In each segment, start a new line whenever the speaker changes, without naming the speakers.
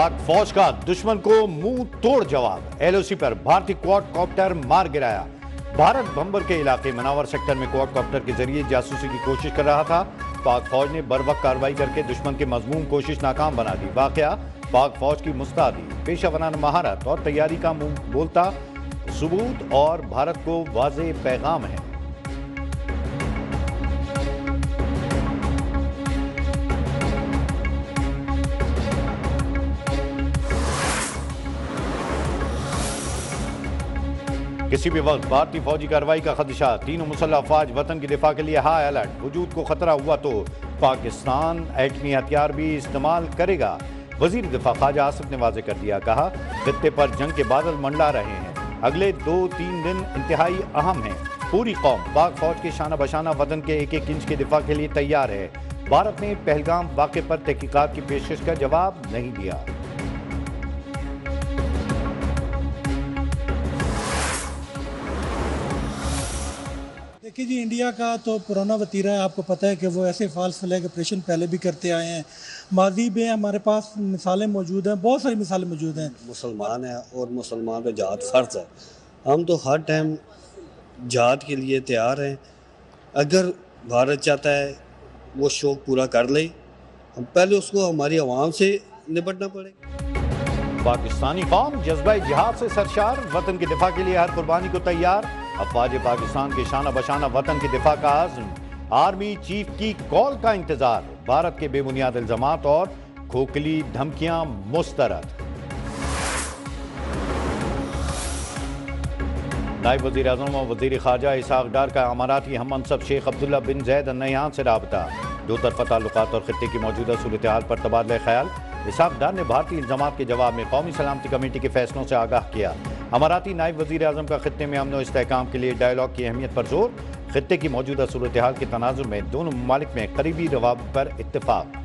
پاک فوج کا دشمن کو منہ توڑ جواب، ایل او سی پر بھارتی کوڈ کاپٹر مار گرایا۔ بھارت بھمبر کے علاقے مناور سیکٹر میں کوڈ کاپٹر کے ذریعے جاسوسی کی کوشش کر رہا تھا۔ پاک فوج نے بروقت کارروائی کر کے دشمن کے مذموم کوشش ناکام بنا دی۔ واقعہ پاک فوج کی مستعدی، پیشہ ورانہ مہارت اور تیاری کا منہ بولتا ثبوت اور بھارت کو واضح پیغام ہے۔ کسی بھی وقت بھارتی فوجی کارروائی کا خدشہ، تینوں مسلح افواج وطن کی دفاع کے لیے ہائی الرٹ۔ وجود کو خطرہ ہوا تو پاکستان ایٹمی ہتھیار بھی استعمال کرے گا۔ وزیر دفاع خواجہ آصف نے واضح کر دیا، کہا خطے پر جنگ کے بادل منڈلا رہے ہیں، اگلے 2-3 دن انتہائی اہم ہیں۔ پوری قوم پاک فوج کے شانہ بشانہ وطن کے ایک ایک انچ کے دفاع کے لیے تیار ہے۔ بھارت نے پہلگام واقعے پر تحقیقات کی پیشکش کا جواب نہیں دیا۔
دیکھیے جی، انڈیا کا تو پرانا وتیرہ ہے، آپ کو پتہ ہے کہ وہ ایسے فالس فلیگ آپریشن پہلے بھی کرتے آئے ہیں۔ ماضی میں ہمارے پاس مثالیں موجود ہیں، بہت ساری مثالیں موجود ہیں۔
مسلمان ہیں اور مسلمان پہ جہاد فرض ہے، ہم تو ہر ٹائم جہاد کے لیے تیار ہیں۔ اگر بھارت چاہتا ہے وہ شوق پورا کر لے، ہم پہلے اس کو ہماری عوام سے نپٹنا پڑے گا۔
پاکستانی قوم جذبہ جہاد سے سرشار، وطن کی دفاع کے لیے ہر قربانی کو تیار۔ افواج پاکستان کے شانہ بشانہ وطن کی دفاع کا عزم، آرمی چیف کی کال کا انتظار۔ بھارت کے بے بنیاد الزامات اور کھوکھلی دھمکیاں مسترد۔ نائب وزیر اعظم اور وزیر خارجہ اسحاق ڈار کا اماراتی ہم منصب شیخ عبداللہ بن زید ال نہیان سے رابطہ، دو طرفہ تعلقات اور خطے کی موجودہ صورتحال پر تبادلہ خیال۔ اسحاق ڈار نے بھارتی الزامات کے جواب میں قومی سلامتی کمیٹی کے فیصلوں سے آگاہ کیا۔ اماراتی نائب وزیر اعظم کا خطے میں امن و استحکام کے لیے ڈائیلاگ کی اہمیت پر زور، خطے کی موجودہ صورتحال کے تناظر میں دونوں ممالک میں قریبی روابط پر اتفاق۔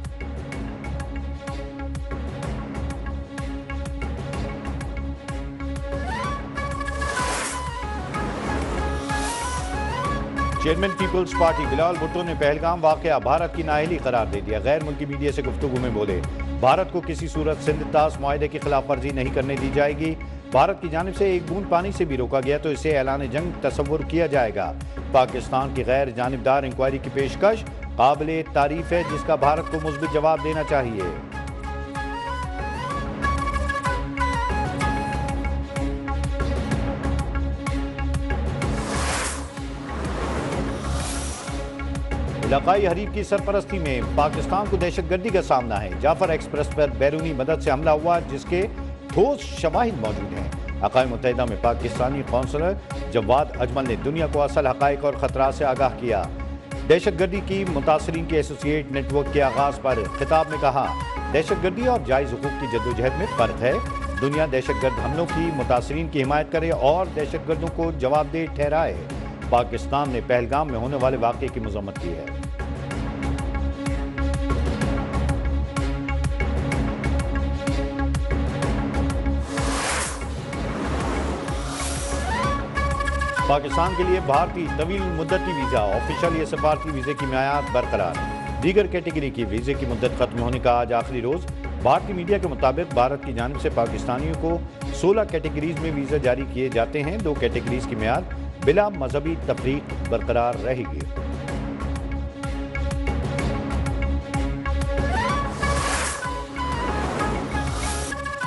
چیئرمین پیپلز پارٹی بلال بھٹو نے پہلگام واقعہ بھارت کی نااہلی قرار دے دیا۔ غیر ملکی میڈیا سے گفتگو میں بولے، بھارت کو کسی صورت سندھ طاس معاہدے کی خلاف ورزی نہیں کرنے دی جائے گی۔ بھارت کی جانب سے ایک بوند پانی سے بھی روکا گیا تو اسے اعلان جنگ تصور کیا جائے گا۔ پاکستان کی غیر جانبدار انکوائری کی پیشکش قابل تعریف ہے، جس کا بھارت کو مثبت جواب دینا چاہیے۔ علاقائی حریف کی سرپرستی میں پاکستان کو دہشت گردی کا سامنا ہے۔ جعفر ایکسپریس پر بیرونی مدد سے حملہ ہوا، جس کے ٹھوس شواہد موجود ہیں۔ اقوام متحدہ میں پاکستانی قونصلر جواد اجمل نے دنیا کو اصل حقائق اور خطرات سے آگاہ کیا۔ دہشت گردی کی متاثرین کے ایسوسی ایٹ نیٹ ورک کے آغاز پر خطاب میں کہا، دہشت گردی اور جائز حقوق کی جدوجہد میں فرق ہے۔ دنیا دہشت گرد حملوں کی متاثرین کی حمایت کرے اور دہشت گردوں کو جواب دہ ٹھہرائے۔ پاکستان نے پہلگام میں ہونے والے واقعے کی مذمت کی ہے۔ پاکستان کے لیے بھارتی طویل مدتی ویزا آفیشل یا سفارتی ویزے کی میعاد برقرار، دیگر کیٹیگری کی ویزے کی مدت ختم ہونے کا آج آخری روز۔ بھارتی میڈیا کے مطابق بھارت کی جانب سے پاکستانیوں کو 16 کیٹیگریز میں ویزا جاری کیے جاتے ہیں۔ 2 کیٹیگریز کی میعاد بلا مذہبی تفریق برقرار رہے گی۔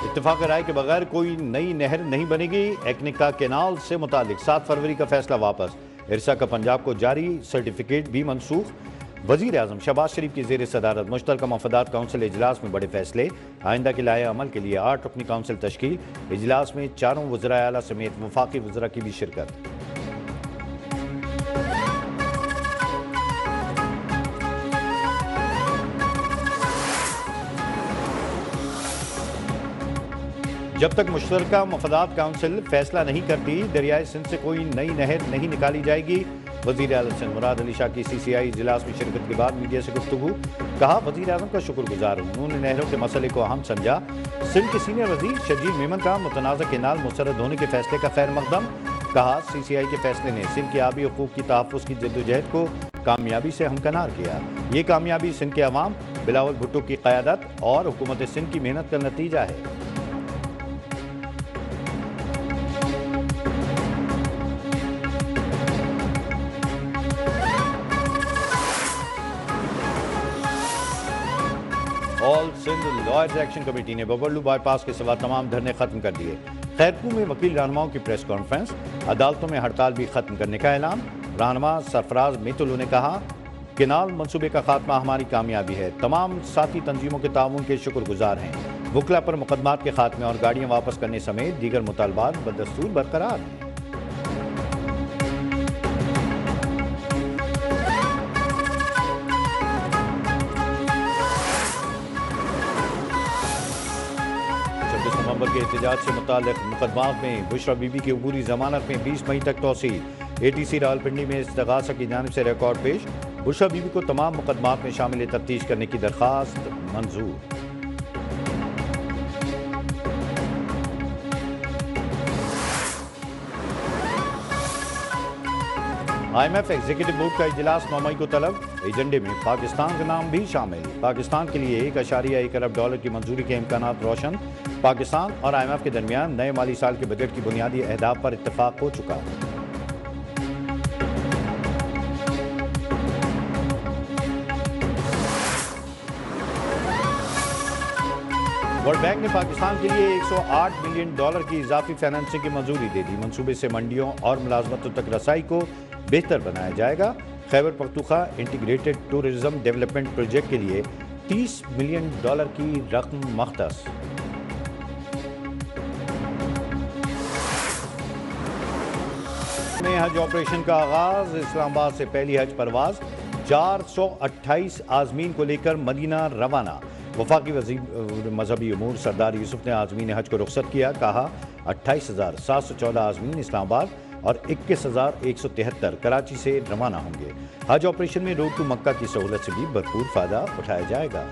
اتفاق رائے کے بغیر کوئی نئی نہر نہیں بنے گی۔ ایکنیکا کینال سے متعلق 7 فروری کا فیصلہ واپس، ارسا کا پنجاب کو جاری سرٹیفکیٹ بھی منسوخ۔ وزیر اعظم شہباز شریف کی زیر صدارت مشترکہ مفادات کونسل اجلاس میں بڑے فیصلے، آئندہ کے لائحہ عمل کے لیے 8 رکنی کونسل تشکیل۔ اجلاس میں 4 وزرائے اعلیٰ سمیت وفاقی وزراء کی بھی شرکت۔ جب تک مشترکہ مفادات کونسل فیصلہ نہیں کرتی، دریائے سندھ سے کوئی نئی نہر نہیں نکالی جائے گی۔ وزیر اعظم سندھ مراد علی شاہ کی CCI اجلاس میں شرکت کے بعد میڈیا سے گفتگو، کہا وزیر اعظم کا شکر گزار ہوں، انہوں نے نہروں کے مسئلے کو اہم سمجھا۔ سندھ کے سینئر وزیر شرجیل میمن کا متنازع کینال مسترد ہونے کے فیصلے کا خیر مقدم، کہا CCI کے فیصلے نے سندھ کے آبی حقوق کی تحفظ کی جدوجہد کو کامیابی سے ہمکنار کیا۔ یہ کامیابی سندھ کے عوام، بلاول بھٹو کی قیادت اور حکومت سندھ کی محنت کا نتیجہ ہے۔ آل سندھ لائرز ایکشن کمیٹی نے ببرلو بائی پاس کے سوا تمام دھرنے ختم کر دیے۔ خیرپور میں وکیل رہنماؤں کی پریس کانفرنس، عدالتوں میں ہڑتال بھی ختم کرنے کا اعلان۔ رہنما سرفراز میتلو نے کہا، کینال منصوبے کا خاتمہ ہماری کامیابی ہے، تمام ساتھی تنظیموں کے تعاون کے شکر گزار ہیں۔ وکلا پر مقدمات کے خاتمے اور گاڑیاں واپس کرنے سمیت دیگر مطالبات بدستور برقرار ہیں۔ نومبر کے احتجاج سے متعلق مقدمات میں بشرا بی بی کی عبوری ضمانت میں 20 مئی تک توسیع۔ اے ٹی سی راولپنڈی میں استغاثہ کی جانب سے ریکارڈ پیش، بشرا بی بی کو تمام مقدمات میں شامل تفتیش کرنے کی درخواست منظور۔ I M F executive board کا اجلاس 9 مئی کو طلب، ایجنڈے میں پاکستان کا نام بھی شامل۔ پاکستان کے لیے $1.1 ارب کی منظوری کے امکانات روشن۔ پاکستان اور آئی ایم ایف کے درمیان نئے مالی سال کے بجٹ کی بنیادی اہداف پر اتفاق ہو چکا۔ ورلڈ بینک نے پاکستان کے لیے $108 ملین کی اضافی فائنانسنگ کی منظوری دے دی۔ منصوبے سے منڈیوں اور ملازمتوں تک رسائی کو بہتر بنایا جائے گا۔ Khyber Pakhtunkhwa integrated tourism development project کے لیے $30 ملین کی رقم مختص۔ میں حج آپریشن کا آغاز، اسلام آباد سے پہلی حج پرواز، 428 عازمین کو لے کر مدینہ روانہ۔ وفاقی وزیر مذہبی امور سردار یوسف نے عازمین حج کو رخصت کیا، کہا 28,714 عازمین اسلام آباد اور 21,173 کراچی سے روانہ ہوں گے۔ حج آپریشن میں روڈ ٹو مکہ کی سہولت سے بھی بھرپور فائدہ اٹھایا جائے گا۔